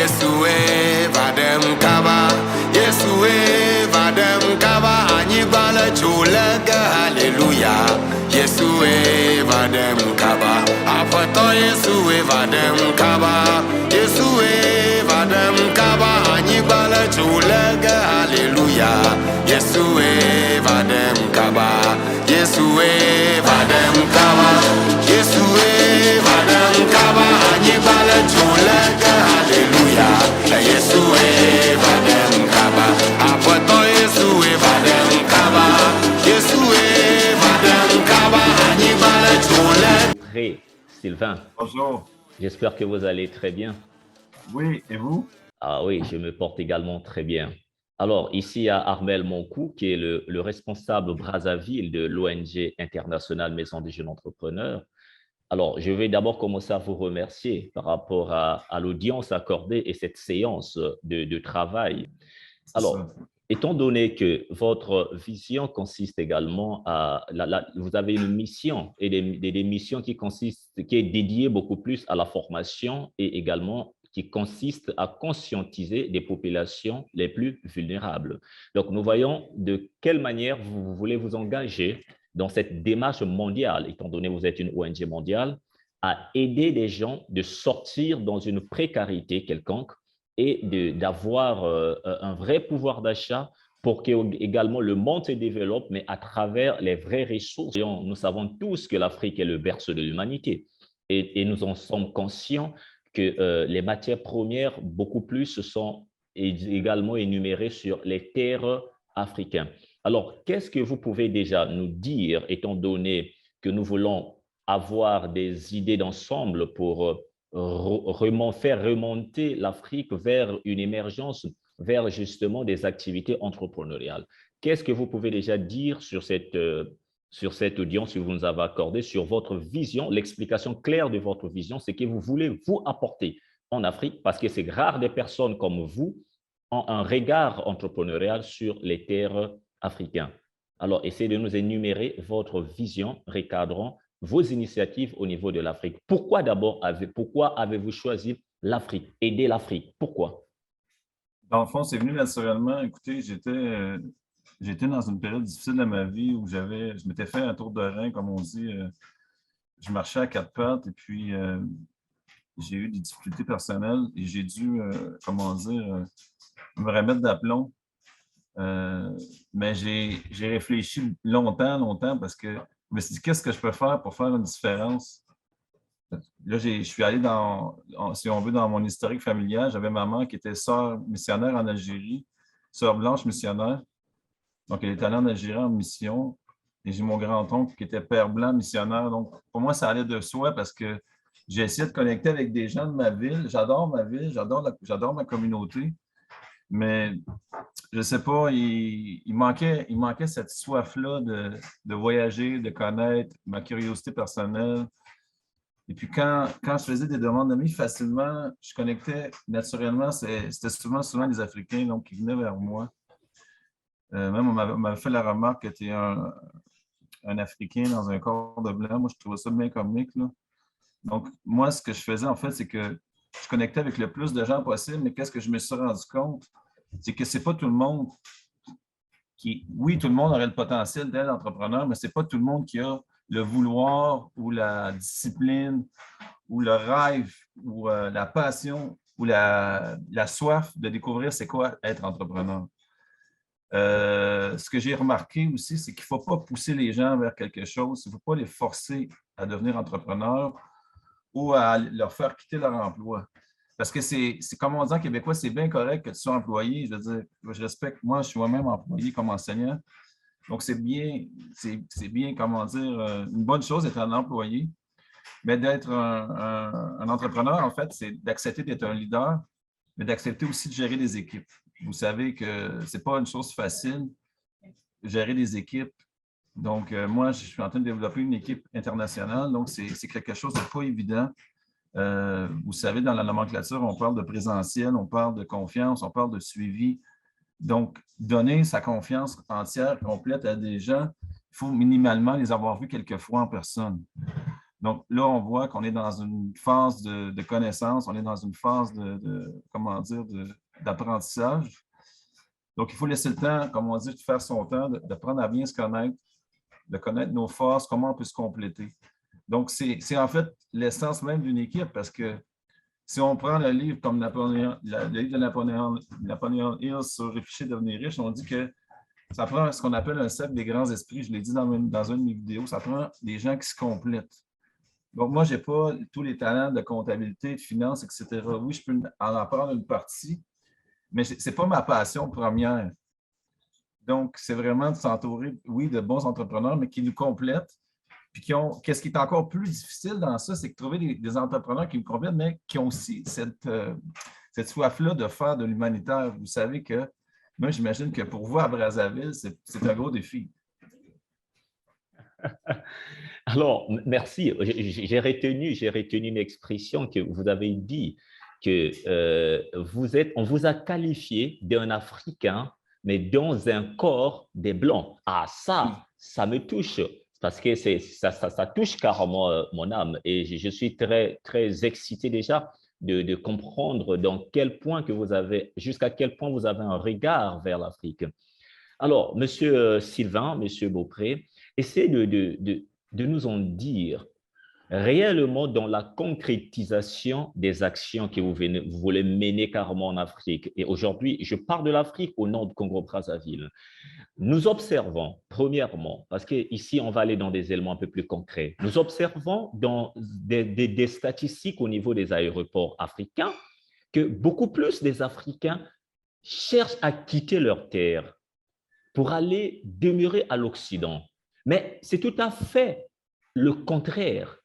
Yesue vadem kaba, Yesue vadem kaba, anibala chulega, hallelujah. Yesue vadem kaba, apato Yesue vadem kaba, Yesue vadem kaba, anibala chulega, hallelujah. Yesue vadem kaba, Yesue vadem kaba, Yesue vadem kaba, anibala chulega, hallelujah. Yesue vadem kaba, apato Yesue vadem kaba, Yesue vadem kaba, anibala chulega. Prêt, Sylvain. Bonjour. J'espère que vous allez très bien. Oui, et vous? Ah oui, je me porte également très bien. Alors, ici, il y a Armel Monkou, qui est le responsable Brazzaville de l'ONG internationale Maison des jeunes entrepreneurs. Alors, je vais d'abord commencer à vous remercier par rapport à l'audience accordée et cette séance de travail. Alors, étant donné que votre vision consiste également à… vous avez une mission et des missions qui est dédiée beaucoup plus à la formation et également qui consiste à conscientiser des populations les plus vulnérables. Donc, nous voyons de quelle manière vous voulez vous engager dans cette démarche mondiale, étant donné que vous êtes une ONG mondiale, à aider les gens de sortir dans une précarité quelconque et d'avoir un vrai pouvoir d'achat pour que également le monde se développe, mais à travers les vraies ressources. Nous savons tous que l'Afrique est le berceau de l'humanité et nous en sommes conscients que les matières premières, beaucoup plus, sont également énumérées sur les terres africaines. Alors, qu'est-ce que vous pouvez déjà nous dire, étant donné que nous voulons avoir des idées d'ensemble pour faire remonter l'Afrique vers une émergence, vers justement des activités entrepreneuriales. Qu'est-ce que vous pouvez déjà dire sur cette audience que vous nous avez accordée, sur votre vision, l'explication claire de votre vision, ce que vous voulez vous apporter en Afrique, parce que c'est rare des personnes comme vous ont un regard entrepreneurial sur les terres africaines. Alors, essayez de nous énumérer votre vision recadrant vos initiatives au niveau de l'Afrique. Pourquoi avez-vous choisi l'Afrique, aider l'Afrique? Pourquoi? Dans le fond, c'est venu naturellement. Écoutez, j'étais dans une période difficile de ma vie où je m'étais fait un tour de rein, comme on dit. Je marchais à quatre pattes et puis j'ai eu des difficultés personnelles et j'ai dû, me remettre d'aplomb. Mais j'ai réfléchi longtemps parce que je me suis dit, qu'est-ce que je peux faire pour faire une différence? Là, je suis allé si on veut, dans mon historique familial. J'avais maman qui était sœur missionnaire en Algérie, sœur blanche missionnaire. Donc, elle est allée en Algérie en mission. Et j'ai mon grand-oncle qui était père blanc missionnaire. Donc, pour moi, ça allait de soi parce que j'ai essayé de connecter avec des gens de ma ville. J'adore ma ville, j'adore ma communauté. Mais je ne sais pas, il manquait cette soif-là de voyager, de connaître, ma curiosité personnelle. Et puis, quand je faisais des demandes d'amis, facilement, je connectais naturellement. C'était souvent des Africains donc, qui venaient vers moi. Même, on m'avait fait la remarque que tu es un Africain dans un corps de blanc. Moi, je trouvais ça bien comique, là. Donc, moi, ce que je faisais, en fait, c'est que je connectais avec le plus de gens possible, mais qu'est-ce que je me suis rendu compte? C'est que c'est pas tout le monde oui, tout le monde aurait le potentiel d'être entrepreneur, mais c'est pas tout le monde qui a le vouloir ou la discipline ou le rêve ou la passion ou la soif de découvrir c'est quoi être entrepreneur. Ce que j'ai remarqué aussi, c'est qu'il ne faut pas pousser les gens vers quelque chose, il ne faut pas les forcer à devenir entrepreneurs ou à leur faire quitter leur emploi. Parce que c'est comme on dit en québécois, c'est bien correct que tu sois employé. Je veux dire, je respecte, moi, je suis moi-même employé comme enseignant. Donc, c'est bien, comment dire, une bonne chose d'être un employé. Mais d'être un entrepreneur, en fait, c'est d'accepter d'être un leader, mais d'accepter aussi de gérer des équipes. Vous savez que ce n'est pas une chose facile, gérer des équipes. Donc, moi, je suis en train de développer une équipe internationale, donc c'est quelque chose de pas évident. Vous savez, dans la nomenclature, on parle de présentiel, on parle de confiance, on parle de suivi. Donc, donner sa confiance entière, complète à des gens, il faut minimalement les avoir vus quelques fois en personne. Donc là, on voit qu'on est dans une phase de connaissance, on est dans une phase comment dire, d'apprentissage. Donc, il faut laisser le temps, comme on dit, de faire son temps, d'apprendre à bien se connaître, de connaître nos forces, comment on peut se compléter. Donc, c'est en fait l'essence même d'une équipe, parce que si on prend le livre comme le livre de Napoléon Hill sur Réfléchir, devenir riche, on dit que ça prend ce qu'on appelle un cercle des grands esprits. Je l'ai dit dans une de mes vidéos, ça prend des gens qui se complètent. Donc, moi, je n'ai pas tous les talents de comptabilité, de finance, etc. Oui, je peux en apprendre une partie, mais ce n'est pas ma passion première. Donc, c'est vraiment de s'entourer, oui, de bons entrepreneurs, mais qui nous complètent. Puis qu'est-ce qui est encore plus difficile dans ça, c'est de trouver des entrepreneurs qui nous complètent, mais qui ont aussi cette soif-là de faire de l'humanitaire. Vous savez que, moi, j'imagine que pour vous, à Brazzaville, c'est un gros défi. Alors, merci. J'ai retenu une expression que vous avez dit, que on vous a qualifié d'un Africain, mais dans un corps des Blancs. Ah, ça me touche, parce que ça touche carrément mon âme. Et je suis très, très excité déjà de comprendre jusqu'à quel point vous avez un regard vers l'Afrique. Alors, Monsieur Sylvain, Monsieur Beaupré, essayez de nous en dire réellement dans la concrétisation des actions que vous voulez mener carrément en Afrique. Et aujourd'hui, je parle de l'Afrique au nom de Congo-Brazzaville. Nous observons, premièrement, parce qu'ici, on va aller dans des éléments un peu plus concrets, nous observons dans des statistiques au niveau des aéroports africains que beaucoup plus des Africains cherchent à quitter leur terre pour aller demeurer à l'Occident. Mais c'est tout à fait le contraire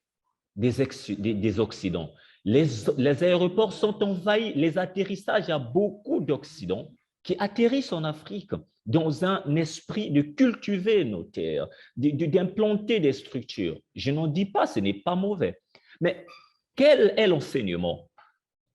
des Occidents. Les aéroports sont envahis, les atterrissages, il y a beaucoup d'Occidents qui atterrissent en Afrique dans un esprit de cultiver nos terres, d'implanter des structures. Je n'en dis pas, ce n'est pas mauvais. Mais quel est l'enseignement?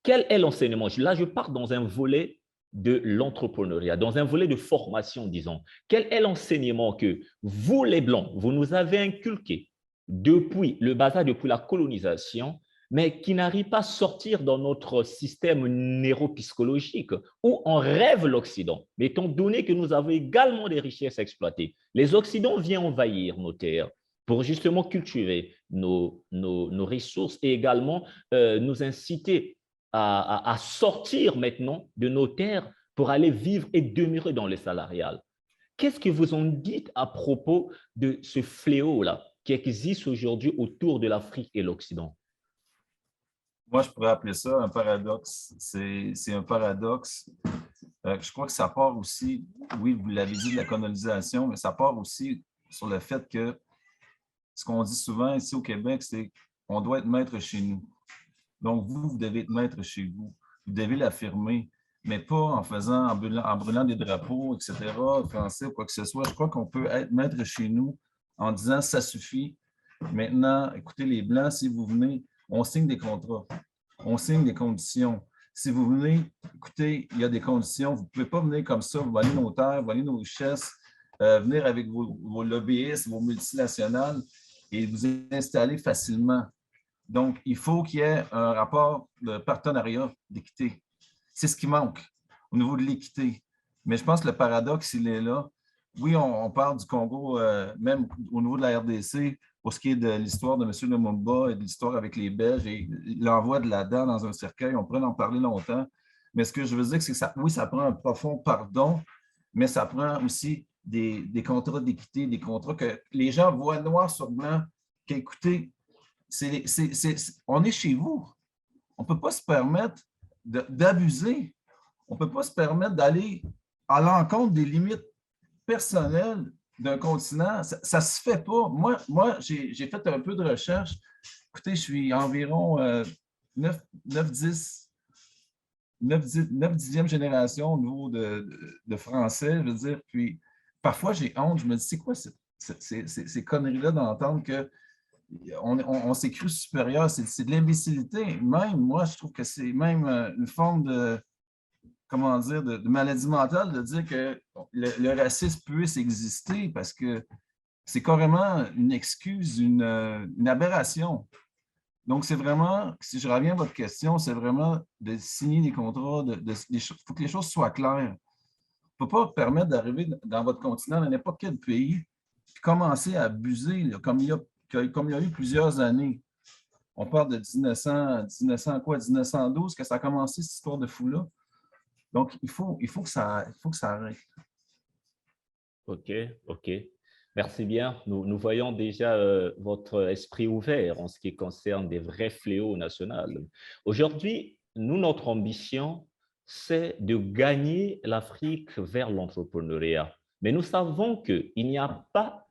Quel est l'enseignement? Là, je pars dans un volet de l'entrepreneuriat, dans un volet de formation, disons. Quel est l'enseignement que vous, les Blancs, vous nous avez inculqué depuis le bas âge, depuis la colonisation, mais qui n'arrive pas à sortir dans notre système neuropsychologique où on rêve l'Occident, mais étant donné que nous avons également des richesses exploitées. Les Occidents viennent envahir nos terres pour justement cultiver nos ressources et également nous inciter à sortir maintenant de nos terres pour aller vivre et demeurer dans les salariales. Qu'est-ce que vous en dites à propos de ce fléau-là qui existe aujourd'hui autour de l'Afrique et l'Occident? Moi, je pourrais appeler ça un paradoxe. C'est un paradoxe. Je crois que ça part aussi, oui, vous l'avez dit, de la colonisation, mais ça part aussi sur le fait que ce qu'on dit souvent ici au Québec, c'est qu'on doit être maître chez nous. Donc, vous devez être maître chez vous. Vous devez l'affirmer, mais pas en brûlant des drapeaux, etc., français ou quoi que ce soit. Je crois qu'on peut être maître chez nous en disant « ça suffit ». Maintenant, écoutez, les Blancs, si vous venez, on signe des contrats, on signe des conditions. Si vous venez, écoutez, il y a des conditions. Vous ne pouvez pas venir comme ça, vous voler nos terres, voler nos richesses, venir avec vos lobbyistes, vos multinationales et vous installer facilement. Donc, il faut qu'il y ait un rapport de partenariat d'équité. C'est ce qui manque au niveau de l'équité. Mais je pense que le paradoxe, il est là. Oui, on parle du Congo, même au niveau de la RDC, pour ce qui est de l'histoire de M. Lumumba et de l'histoire avec les Belges et l'envoi de la dent dans un cercueil. On pourrait en parler longtemps. Mais ce que je veux dire, c'est que ça, oui, ça prend un profond pardon, mais ça prend aussi des contrats d'équité, des contrats que les gens voient noir sur blanc, qu'écoutez, on est chez vous. On ne peut pas se permettre d'abuser. On ne peut pas se permettre d'aller à l'encontre des limites personnelles d'un continent. Ça ne se fait pas. Moi j'ai fait un peu de recherche. Écoutez, je suis environ 9-10e génération au niveau de français, je veux dire. Puis parfois, j'ai honte. Je me dis, c'est quoi ces conneries-là d'entendre que on s'est cru supérieur, c'est de l'imbécilité. Même, moi, je trouve que c'est même une forme de, comment dire, de maladie mentale de dire que le racisme puisse exister parce que c'est carrément une excuse, une aberration. Donc, c'est vraiment, si je reviens à votre question, c'est vraiment de signer des contrats, il faut que les choses soient claires. On ne peut pas permettre d'arriver dans votre continent, dans n'importe quel pays, puis commencer à abuser, là, comme il y a eu plusieurs années. On parle de 1912, que ça a commencé, cette histoire de fou-là. Donc, il faut que ça arrête. OK, OK. Merci bien. Nous voyons déjà votre esprit ouvert en ce qui concerne des vrais fléaux nationaux. Aujourd'hui, notre ambition, c'est de gagner l'Afrique vers l'entrepreneuriat. Mais nous savons qu'il n'y a pas...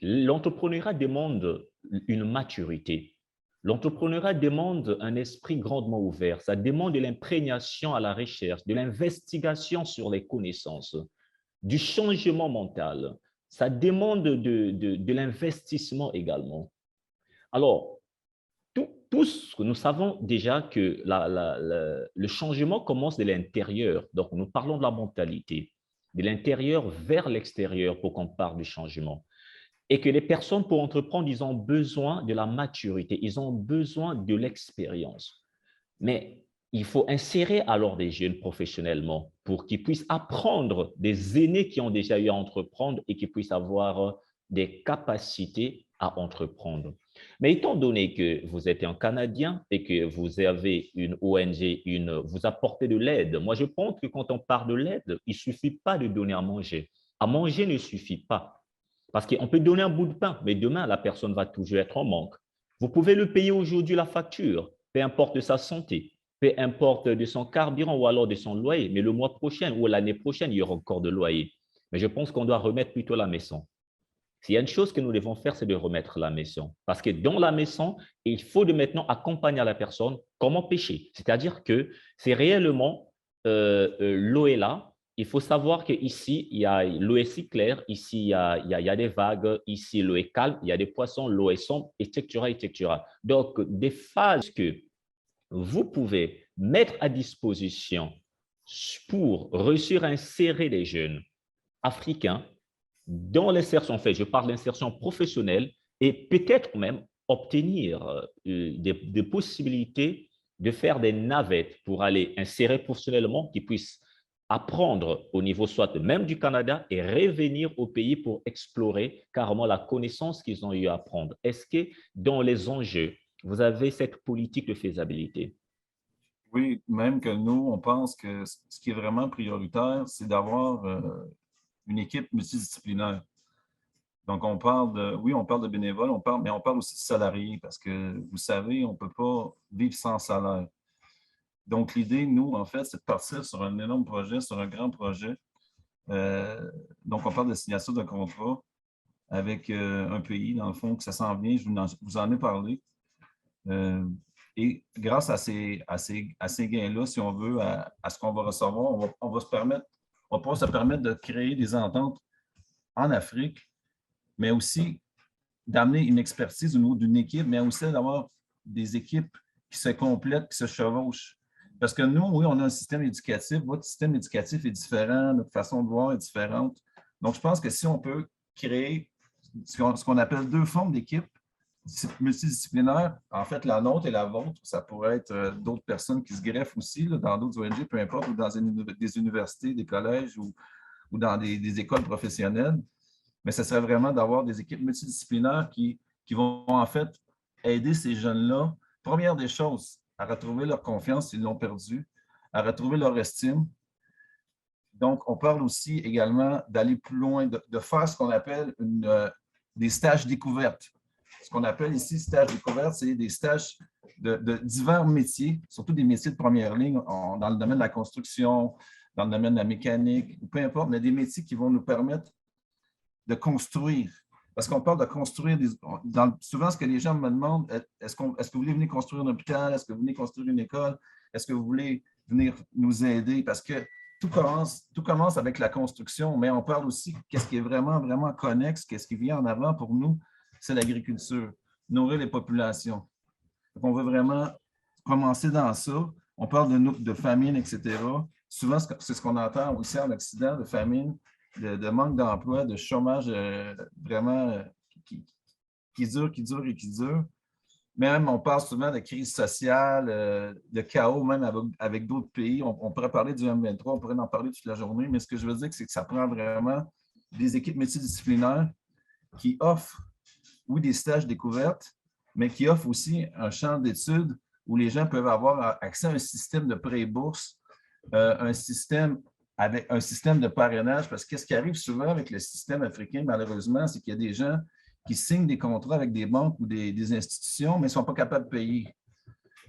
L'entrepreneuriat demande une maturité. L'entrepreneuriat demande un esprit grandement ouvert. Ça demande de l'imprégnation à la recherche, de l'investigation sur les connaissances, du changement mental. Ça demande de l'investissement également. Alors, tous, nous savons déjà que le changement commence de l'intérieur. Donc, nous parlons de la mentalité, de l'intérieur vers l'extérieur pour qu'on parle du changement. Et que les personnes, pour entreprendre, ils ont besoin de la maturité, ils ont besoin de l'expérience. Mais il faut insérer alors des jeunes professionnellement pour qu'ils puissent apprendre des aînés qui ont déjà eu à entreprendre et qui puissent avoir des capacités à entreprendre. Mais étant donné que vous êtes un Canadien et que vous avez une ONG, vous apportez de l'aide, moi je pense que quand on parle de l'aide, il ne suffit pas de donner à manger. À manger ne suffit pas. Parce qu'on peut donner un bout de pain, mais demain, la personne va toujours être en manque. Vous pouvez le payer aujourd'hui la facture, peu importe de sa santé, peu importe de son carburant ou alors de son loyer, mais le mois prochain ou l'année prochaine, il y aura encore de loyer. Mais je pense qu'on doit remettre plutôt la maison. S'il y a une chose que nous devons faire, c'est de remettre la maison. Parce que dans la maison, il faut de maintenant accompagner la personne comment pêcher. C'est-à-dire que c'est réellement l'eau est là. Il faut savoir qu'ici, l'eau est si claire, ici, il y a des vagues, ici, l'eau est calme, il y a des poissons, l'eau est sombre, etc., etc. Donc, des phases que vous pouvez mettre à disposition pour réussir à insérer les jeunes africains dans l'insertion, en fait, je parle d'insertion professionnelle et peut-être même obtenir des possibilités de faire des navettes pour aller insérer professionnellement, qui puissent apprendre au niveau soit même du Canada et revenir au pays pour explorer carrément la connaissance qu'ils ont eu à apprendre. Est-ce que dans les enjeux, vous avez cette politique de faisabilité? Oui, même que nous, on pense que ce qui est vraiment prioritaire, c'est d'avoir une équipe multidisciplinaire. Donc, on parle de bénévoles, mais on parle aussi de salariés parce que, vous savez, on ne peut pas vivre sans salaire. Donc, l'idée, nous, en fait, c'est de partir sur un énorme projet, sur un grand projet. Donc, on parle de signature de contrat avec un pays, dans le fond, que ça s'en vient, je vous en ai parlé. Et grâce à ces gains-là, si on veut, à ce qu'on va recevoir, on va pouvoir se permettre de créer des ententes en Afrique, mais aussi d'amener une expertise au niveau d'une équipe, mais aussi d'avoir des équipes qui se complètent, qui se chevauchent. Parce que nous, oui, on a un système éducatif. Votre système éducatif est différent, notre façon de voir est différente. Donc, je pense que si on peut créer ce qu'on appelle deux formes d'équipe multidisciplinaires, en fait, la nôtre et la vôtre, ça pourrait être d'autres personnes qui se greffent aussi là, dans d'autres ONG, peu importe, ou dans des universités, des collèges ou dans des écoles professionnelles. Mais ce serait vraiment d'avoir des équipes multidisciplinaires qui vont en fait aider ces jeunes-là, première des choses, à retrouver leur confiance s'ils l'ont perdue, à retrouver leur estime. Donc, on parle aussi également d'aller plus loin, de faire ce qu'on appelle des stages découvertes. Ce qu'on appelle ici stages découvertes, c'est des stages de divers métiers, surtout des métiers de première ligne, dans le domaine de la construction, dans le domaine de la mécanique, ou peu importe, mais des métiers qui vont nous permettre de construire. Parce qu'on parle de construire, souvent ce que les gens me demandent, est-ce que vous voulez venir construire un hôpital? Est-ce que vous voulez construire une école? Est-ce que vous voulez venir nous aider? Parce que tout commence avec la construction, mais on parle aussi qu'est-ce qui est vraiment, vraiment connexe, qu'est-ce qui vient en avant pour nous, c'est l'agriculture, nourrir les populations. Donc, on veut vraiment commencer dans ça. On parle de famine, etc. Souvent, c'est ce qu'on entend aussi en Occident, de famine. de manque d'emploi, de chômage vraiment qui, qui dure, qui dure et qui dure. Même, on parle souvent de crise sociale, de chaos, même avec d'autres pays. On pourrait parler du M23, on pourrait en parler toute la journée, mais ce que je veux dire, c'est que ça prend vraiment des équipes multidisciplinaires qui offrent, oui, des stages découvertes, mais qui offrent aussi un champ d'études où les gens peuvent avoir accès à un système de prêt et bourse, un système avec un système de parrainage, parce que ce qui arrive souvent avec le système africain, malheureusement, c'est qu'il y a des gens qui signent des contrats avec des banques ou des institutions, mais ne sont pas capables de payer.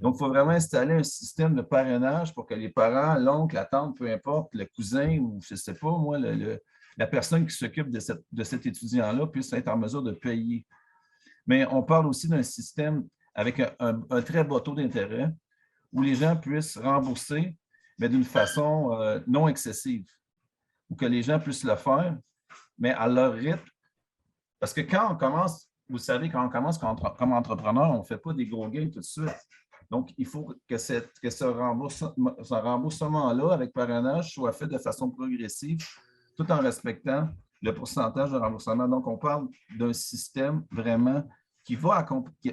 Donc, il faut vraiment installer un système de parrainage pour que les parents, l'oncle, la tante, peu importe, le cousin ou je ne sais pas, moi, la personne qui s'occupe de cet étudiant-là puisse être en mesure de payer. Mais on parle aussi d'un système avec un très bas taux d'intérêt où les gens puissent rembourser, mais d'une façon non excessive, ou que les gens puissent le faire, mais à leur rythme. Parce que quand on commence, vous savez, quand on commence comme entrepreneur, on ne fait pas des gros gains tout de suite. Donc, il faut que ce remboursement-là avec parrainage soit fait de façon progressive, tout en respectant le pourcentage de remboursement. Donc, on parle d'un système vraiment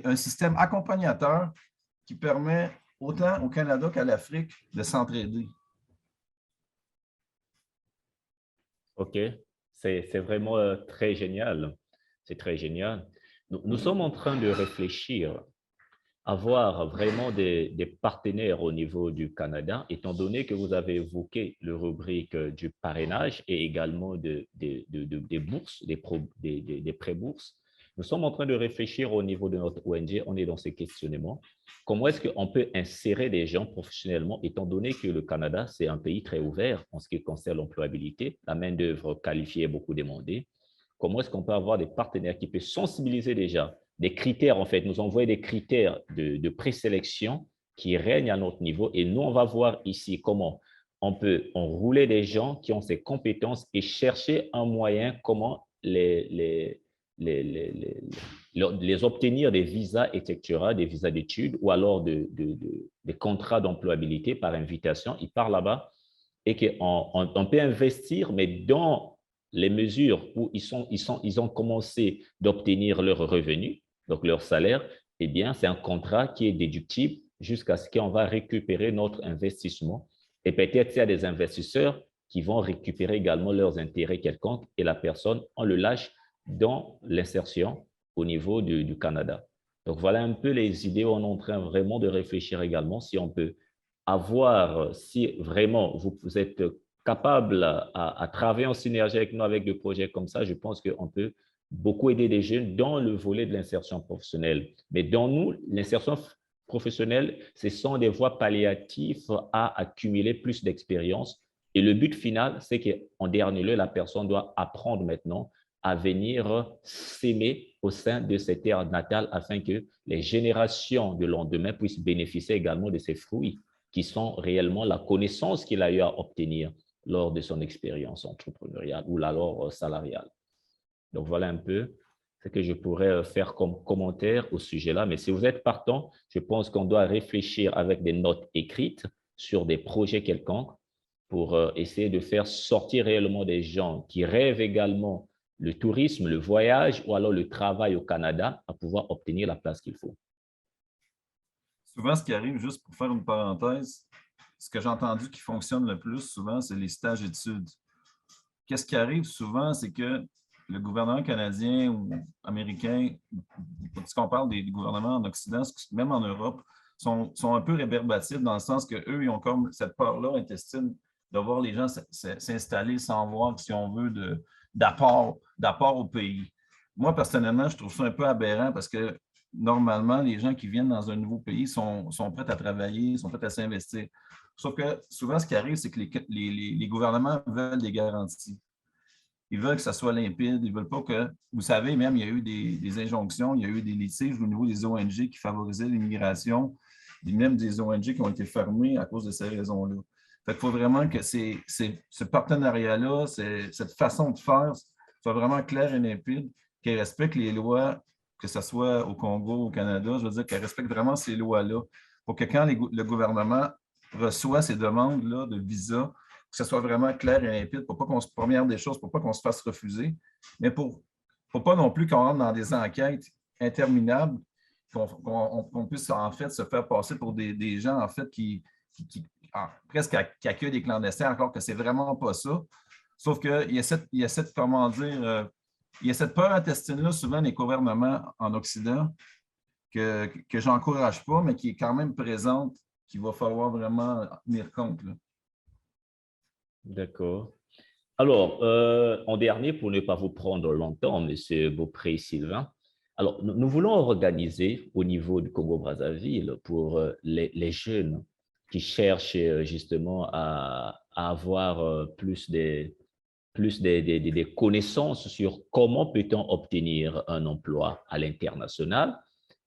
un système accompagnateur qui permet autant au Canada qu'à l'Afrique de s'entraider. OK, c'est vraiment très génial. C'est très génial. Nous sommes en train de réfléchir à avoir vraiment des partenaires au niveau du Canada, étant donné que vous avez évoqué le rubrique du parrainage et également des bourses, des prêts-bourses. Nous sommes en train de réfléchir au niveau de notre ONG, on est dans ces questionnements. Comment est-ce qu'on peut insérer des gens professionnellement, étant donné que le Canada, c'est un pays très ouvert en ce qui concerne l'employabilité, la main-d'œuvre qualifiée est beaucoup demandée. Comment est-ce qu'on peut avoir des partenaires qui peuvent sensibiliser déjà des critères, en fait, nous envoyer des critères de présélection qui règnent à notre niveau et nous, on va voir ici comment on peut enrouler des gens qui ont ces compétences et chercher un moyen comment les obtenir des visas, etc., des visas d'études ou alors des contrats d'employabilité par invitation. Ils partent là-bas et qu'on peut investir, mais dans les mesures où ils ont commencé d'obtenir leurs revenus, donc leur salaire, eh bien, c'est un contrat qui est déductible jusqu'à ce qu'on va récupérer notre investissement. Et peut-être il y a des investisseurs qui vont récupérer également leurs intérêts quelconques et la personne, on le lâche dans l'insertion au niveau du Canada. Donc, voilà un peu les idées où on est en train vraiment de réfléchir également si on peut avoir, si vraiment vous êtes capable à travailler en synergie avec nous avec des projets comme ça, je pense qu'on peut beaucoup aider des jeunes dans le volet de l'insertion professionnelle. Mais dans nous, l'insertion professionnelle, ce sont des voies palliatives à accumuler plus d'expérience. Et le but final, c'est qu'en dernier lieu, la personne doit apprendre maintenant à venir s'aimer au sein de cette terre natale afin que les générations de lendemain puissent bénéficier également de ces fruits qui sont réellement la connaissance qu'il a eu à obtenir lors de son expérience entrepreneuriale ou alors salariale. Donc, voilà un peu ce que je pourrais faire comme commentaire au sujet-là. Mais si vous êtes partant, je pense qu'on doit réfléchir avec des notes écrites sur des projets quelconques pour essayer de faire sortir réellement des gens qui rêvent également le tourisme, le voyage ou alors le travail au Canada à pouvoir obtenir la place qu'il faut. Souvent, ce qui arrive, juste pour faire une parenthèse, ce que j'ai entendu qui fonctionne le plus souvent, c'est les stages études. Qu'est-ce qui arrive souvent, c'est que le gouvernement canadien ou américain, puisqu'on parle des gouvernements en Occident, même en Europe, sont un peu rébarbatifs dans le sens qu'eux, ils ont comme cette peur-là intestine de voir les gens s'installer sans voir, si on veut, d'apport au pays. Moi, personnellement, je trouve ça un peu aberrant parce que normalement, les gens qui viennent dans un nouveau pays sont prêts à travailler, sont prêts à s'investir. Sauf que souvent, ce qui arrive, c'est que les gouvernements veulent des garanties. Ils veulent que ça soit limpide. Ils ne veulent pas que... Vous savez, même, il y a eu des injonctions, il y a eu des litiges au niveau des ONG qui favorisaient l'immigration, même des ONG qui ont été fermées à cause de ces raisons-là. Fait qu'il faut vraiment que ce partenariat-là, cette façon de faire soit vraiment clair et limpide, qu'elle respecte les lois, que ce soit au Congo, au Canada, je veux dire qu'elle respecte vraiment ces lois-là, pour que quand le gouvernement reçoit ces demandes-là de visa, ce soit vraiment clair et limpide, pour pas qu'on se, première des choses, pour pas qu'on se fasse refuser, mais pour pas non plus qu'on rentre dans des enquêtes interminables, qu'on puisse en fait se faire passer pour des gens en fait presque qui accueillent des clandestins, alors que c'est vraiment pas ça. Sauf qu'il y a cette, comment dire, il y a cette peur intestine-là, souvent, des gouvernements en Occident, que je n'encourage pas, mais qui est quand même présente, qu'il va falloir vraiment tenir compte. D'accord. Alors, en dernier, pour ne pas vous prendre longtemps, M. Beaupré-Sylvain, alors, nous voulons organiser au niveau du Congo-Brazzaville pour les jeunes qui cherchent justement à avoir plus des connaissances sur comment peut-on obtenir un emploi à l'international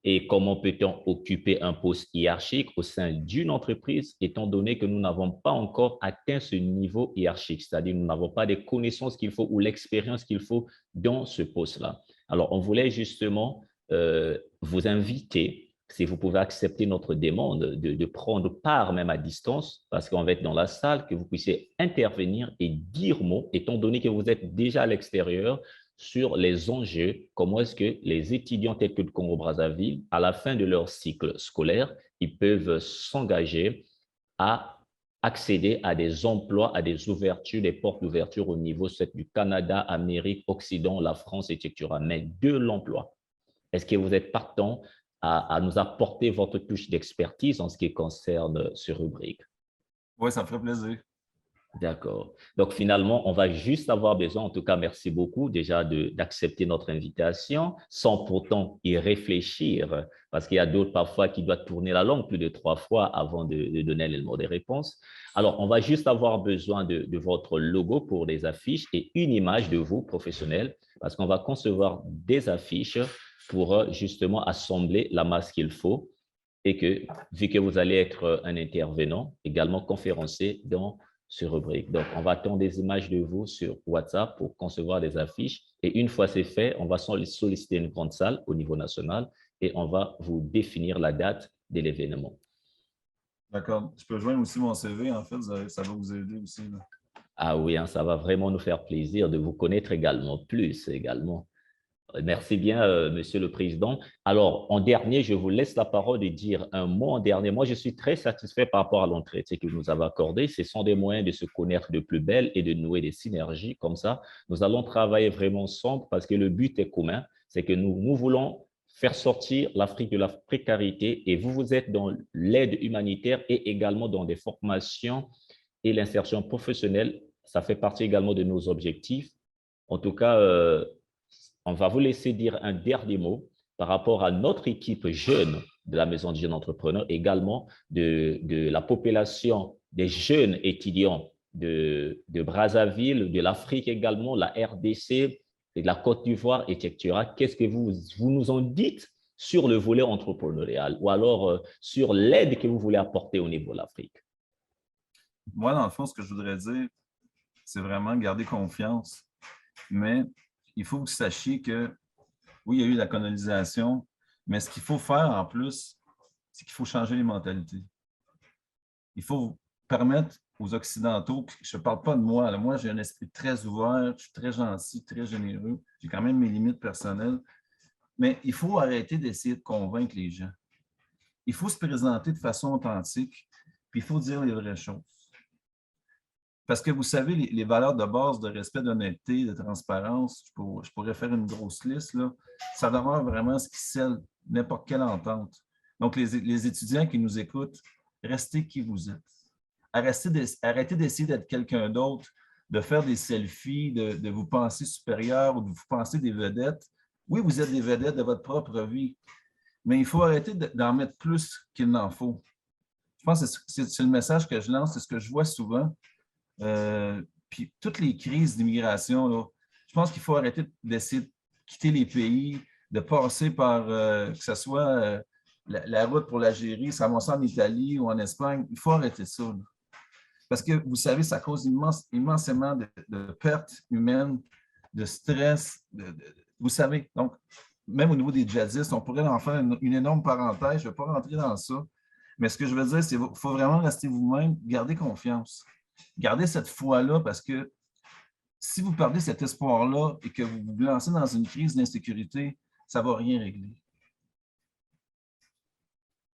et comment peut-on occuper un poste hiérarchique au sein d'une entreprise, étant donné que nous n'avons pas encore atteint ce niveau hiérarchique, c'est-à-dire nous n'avons pas les connaissances qu'il faut ou l'expérience qu'il faut dans ce poste-là. Alors, on voulait justement vous inviter, si vous pouvez accepter notre demande, de prendre part même à distance, parce qu'on va être dans la salle, que vous puissiez intervenir et dire mot, étant donné que vous êtes déjà à l'extérieur, sur les enjeux, comment est-ce que les étudiants tels que le Congo-Brazzaville, à la fin de leur cycle scolaire, ils peuvent s'engager à accéder à des emplois, à des ouvertures, des portes d'ouverture au niveau du Canada, Amérique, Occident, la France, etc., mais de l'emploi. Est-ce que vous êtes partant à nous apporter votre touche d'expertise en ce qui concerne ce rubrique? Oui, ça me ferait plaisir. D'accord. Donc, finalement, on va juste avoir besoin, en tout cas, merci beaucoup déjà d'accepter notre invitation sans pourtant y réfléchir, parce qu'il y a d'autres parfois qui doivent tourner la langue plus de 3 fois avant de donner le mot des réponses. Alors, on va juste avoir besoin de votre logo pour les affiches et une image de vous, professionnel, parce qu'on va concevoir des affiches pour justement assembler la masse qu'il faut et que, vu que vous allez être un intervenant, également conférencier dans ce rubrique. Donc, on va attendre des images de vous sur WhatsApp pour concevoir des affiches. Et une fois c'est fait, on va solliciter une grande salle au niveau national et on va vous définir la date de l'événement. D'accord. Je peux joindre aussi mon CV, en fait, ça va vous aider aussi. Là. Ah oui, hein, ça va vraiment nous faire plaisir de vous connaître également plus également. Merci bien, Monsieur le Président. Alors, en dernier, je vous laisse la parole de dire un mot en dernier. Moi, je suis très satisfait par rapport à l'entretien que vous nous avez accordé. Ce sont des moyens de se connaître de plus belle et de nouer des synergies comme ça. Nous allons travailler vraiment ensemble parce que le but est commun, c'est que nous voulons faire sortir l'Afrique de la précarité et vous êtes dans l'aide humanitaire et également dans des formations et l'insertion professionnelle. Ça fait partie également de nos objectifs. En tout cas, on va vous laisser dire un dernier mot par rapport à notre équipe jeune de la Maison des jeunes entrepreneurs, également de la population des jeunes étudiants de Brazzaville, de l'Afrique également, la RDC, de la Côte d'Ivoire, etc. Qu'est-ce que vous nous en dites sur le volet entrepreneurial ou alors sur l'aide que vous voulez apporter au niveau de l'Afrique? Moi, dans le fond, ce que je voudrais dire, c'est vraiment garder confiance, mais il faut que vous sachiez que, oui, il y a eu la colonisation, mais ce qu'il faut faire en plus, c'est qu'il faut changer les mentalités. Il faut permettre aux Occidentaux, je ne parle pas de moi, là, moi j'ai un esprit très ouvert, je suis très gentil, très généreux, j'ai quand même mes limites personnelles, mais il faut arrêter d'essayer de convaincre les gens. Il faut se présenter de façon authentique, puis il faut dire les vraies choses. Parce que vous savez, les valeurs de base de respect, d'honnêteté, de transparence, je pourrais faire une grosse liste, là, ça demeure vraiment ce qui scelle n'importe quelle entente. Donc, les étudiants qui nous écoutent, restez qui vous êtes. Arrêtez d'essayer d'être quelqu'un d'autre, de faire des selfies, de vous penser supérieur ou de vous penser des vedettes. Oui, vous êtes des vedettes de votre propre vie, mais il faut arrêter d'en mettre plus qu'il n'en faut. Je pense que c'est le message que je lance, c'est ce que je vois souvent. Puis toutes les crises d'immigration, je pense qu'il faut arrêter d'essayer de quitter les pays, de passer par, que ce soit la route pour l'Algérie, ça va en Italie ou en Espagne. Il faut arrêter ça. Là. Parce que, vous savez, ça cause immensément de pertes humaines, de stress. Vous savez, donc, même au niveau des djihadistes, on pourrait en faire une énorme parenthèse. Je ne vais pas rentrer dans ça. Mais ce que je veux dire, c'est qu'il faut vraiment rester vous-même, garder confiance. Gardez cette foi-là parce que si vous perdez cet espoir-là et que vous vous lancez dans une crise d'insécurité, ça ne va rien régler.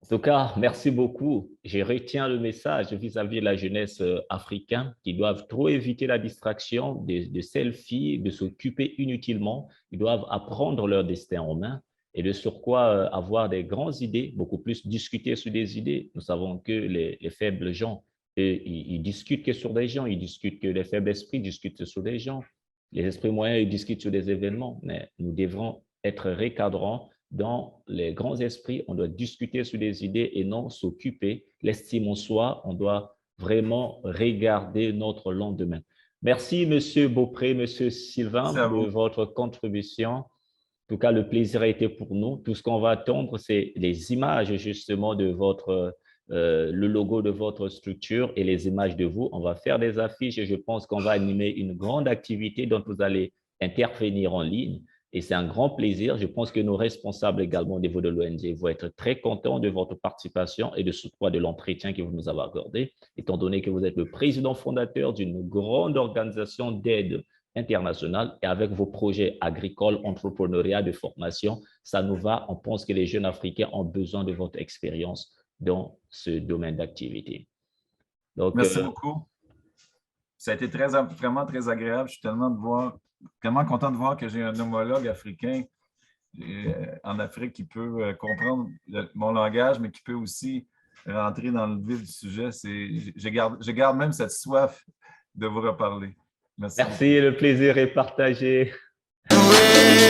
En tout cas, merci beaucoup. Je retiens le message vis-à-vis de la jeunesse africaine qui doivent trop éviter la distraction de selfies, de s'occuper inutilement. Ils doivent apprendre leur destin en main et de surcroît avoir des grandes idées, beaucoup plus discuter sur des idées. Nous savons que les faibles gens, ils discutent que sur des gens, ils discutent que les faibles esprits discutent sur des gens. Les esprits moyens, ils discutent sur des événements, mais nous devrons être recadrants. Dans les grands esprits, on doit discuter sur des idées et non s'occuper. L'estime en soi, on doit vraiment regarder notre lendemain. Merci, M. Beaupré, M. Sylvain, de votre contribution. En tout cas, le plaisir a été pour nous. Tout ce qu'on va attendre, c'est les images justement de votre, le logo de votre structure et les images de vous. On va faire des affiches et je pense qu'on va animer une grande activité dont vous allez intervenir en ligne. Et c'est un grand plaisir. Je pense que nos responsables également au niveau de l'ONG vont être très contents de votre participation et de surcroît de l'entretien que vous nous avez accordé, étant donné que vous êtes le président fondateur d'une grande organisation d'aide internationale et avec vos projets agricoles, entrepreneuriat, de formation, ça nous va. On pense que les jeunes Africains ont besoin de votre expérience dans ce domaine d'activité. Donc, merci beaucoup. Ça a été vraiment très agréable. Je suis tellement content de voir que j'ai un homologue africain en Afrique qui peut comprendre mon langage, mais qui peut aussi rentrer dans le vif du sujet. Je garde même cette soif de vous reparler. Merci. Merci, le plaisir est partagé. Alléluia.